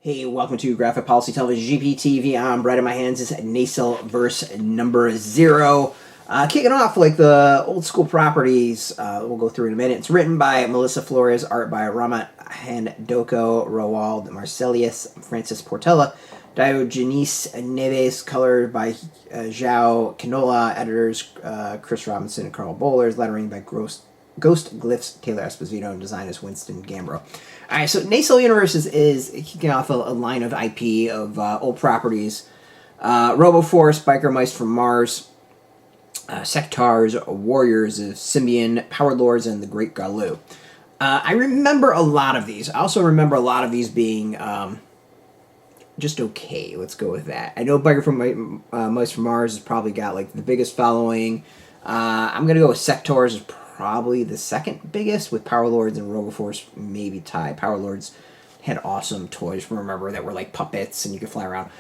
Hey, welcome to Graphic Policy Television GPTV. I'm right in my hands is Nacelleverse number 0. Kicking off like the old school properties, we'll go through in a minute. It's written by Melissa Flores, art by Rahmat, Handoko, Rhoald, Marcellius, Francis Portela, Diogenese, Neves, colored by Zhao Canola, editors Chris Robinson and Carl Bowlers, lettering by Ghost Glyphs, Taylor Esposito, and design is Winston Gambro. Alright, so Nacelleverse is kicking off a line of IP of old properties. RoboForce, Biker Mice from Mars, Sectaurs, Warriors of Symbion, Power Lords, and the Great Garloo. I remember a lot of these. I also remember a lot of these being just okay. Let's go with that. I know Biker from Mice from Mars has probably got like the biggest following. I'm going to go with Sectaurs is probably the second biggest, with Power Lords and RoboForce maybe tied. Power Lords had awesome toys, remember, that were like puppets and you could fly around.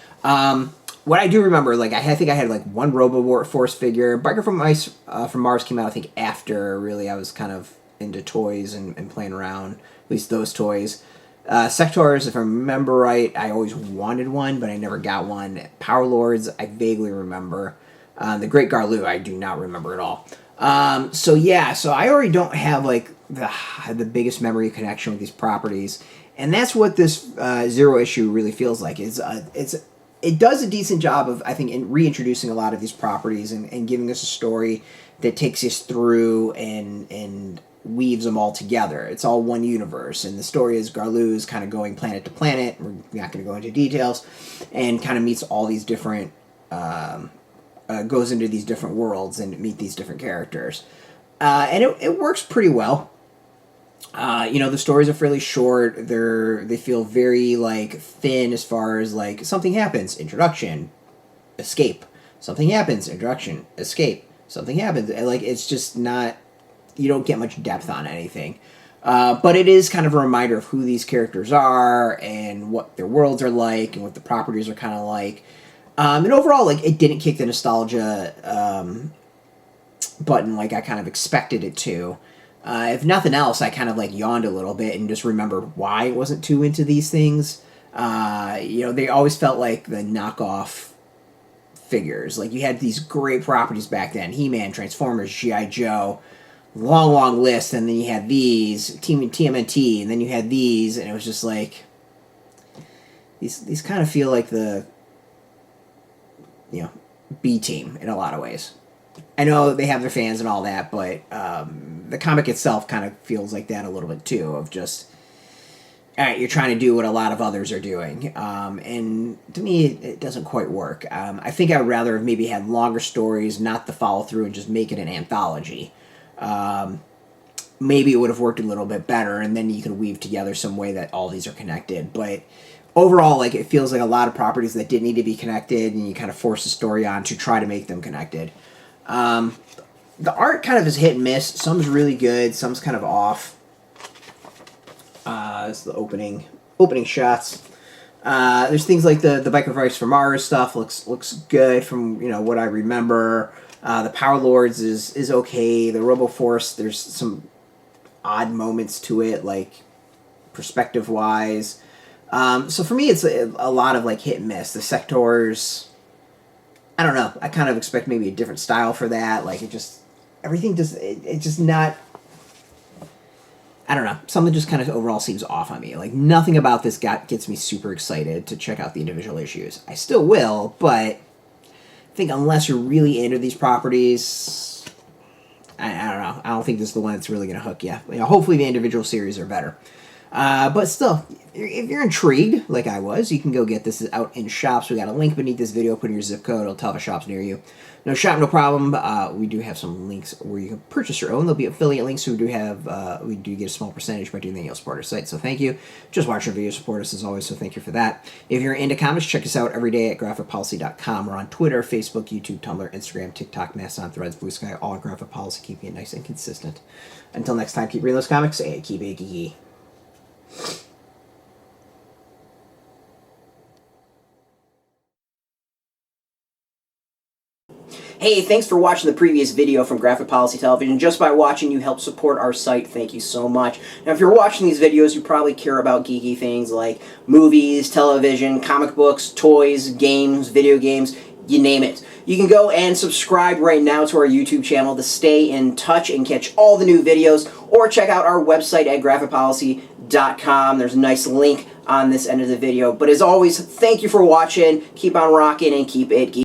What I do remember, like I think I had like one RoboForce figure. Biker from Mice from Mars came out, I think, after really I was kind of into toys and playing around, at least those toys. Sectaurs, if I remember right, I always wanted one, but I never got one. Power Lords, I vaguely remember. The Great Garloo, I do not remember at all. So I already don't have like the biggest memory connection with these properties, and that's what this zero issue really feels like. It does a decent job of, I think, in reintroducing a lot of these properties and giving us a story that takes us through and weaves them all together. It's all one universe, and the story is Garloo is kind of going planet to planet. We're not going to go into details, and kind of meets all these different. Goes into these different worlds and meet these different characters. And it works pretty well. The stories are fairly short. They feel very like thin as far as like something happens, introduction, escape. Something happens, introduction, escape. Something happens. And, like, it's just not, you don't get much depth on anything. But it is kind of a reminder of who these characters are and what their worlds are like and what the properties are kind of like. And overall, like, it didn't kick the nostalgia button like I kind of expected it to. If nothing else, I kind of like yawned a little bit and just remembered why I wasn't too into these things. They always felt like the knockoff figures. Like, you had these great properties back then: He-Man, Transformers, G.I. Joe, long list, and then you had these TMNT, and then you had these, and it was just like these kind of feel like the B team in a lot of ways. I know they have their fans and all that, but the comic itself kind of feels like that a little bit too, of just, all right, you're trying to do what a lot of others are doing, and to me it doesn't quite work. I think I would rather have maybe had longer stories, not the follow through, and just make it an anthology. Maybe it would have worked a little bit better, and then you could weave together some way that all these are connected. But overall, like, it feels like a lot of properties that didn't need to be connected, and you kind of force the story on to try to make them connected. The art kind of is hit and miss. Some's really good, some's kind of off. It's the opening shots. There's things like the Biker Mice from Mars stuff looks good from what I remember. The Power Lords is okay. The RoboForce, there's some odd moments to it, like perspective wise. So for me, it's a lot of like hit and miss. The Sectaurs, I don't know. I kind of expect maybe a different style for that. Like, everything it's just not. I don't know. Something just kind of overall seems off on me. Like, nothing about this gets me super excited to check out the individual issues. I still will, but I think unless you're really into these properties, I don't know. I don't think this is the one that's really going to hook you. Hopefully the individual series are better. But still, if you're intrigued, like I was, you can go get this out in shops. We got a link beneath this video. Put in your zip code. It'll tell the shops near you. No shop, no problem. We do have some links where you can purchase your own. There'll be affiliate links. So we do get a small percentage by doing that. You'll support our site. So thank you. Just watch our videos, support us as always. So thank you for that. If you're into comics, check us out every day at graphicpolicy.com. We're on Twitter, Facebook, YouTube, Tumblr, Instagram, TikTok, Mastodon, Threads, Blue Sky, all at Graphic Policy, keeping it nice and consistent. Until next time, keep reading those comics and keep it geeky. Hey, thanks for watching the previous video from Graphic Policy Television. Just by watching, you help support our site. Thank you so much. Now, if you're watching these videos, you probably care about geeky things like movies, television, comic books, toys, games, video games, you name it. You can go and subscribe right now to our YouTube channel to stay in touch and catch all the new videos, or check out our website at graphicpolicy.com. There's a nice link on this end of the video. But as always, thank you for watching. Keep on rocking and keep it geeky.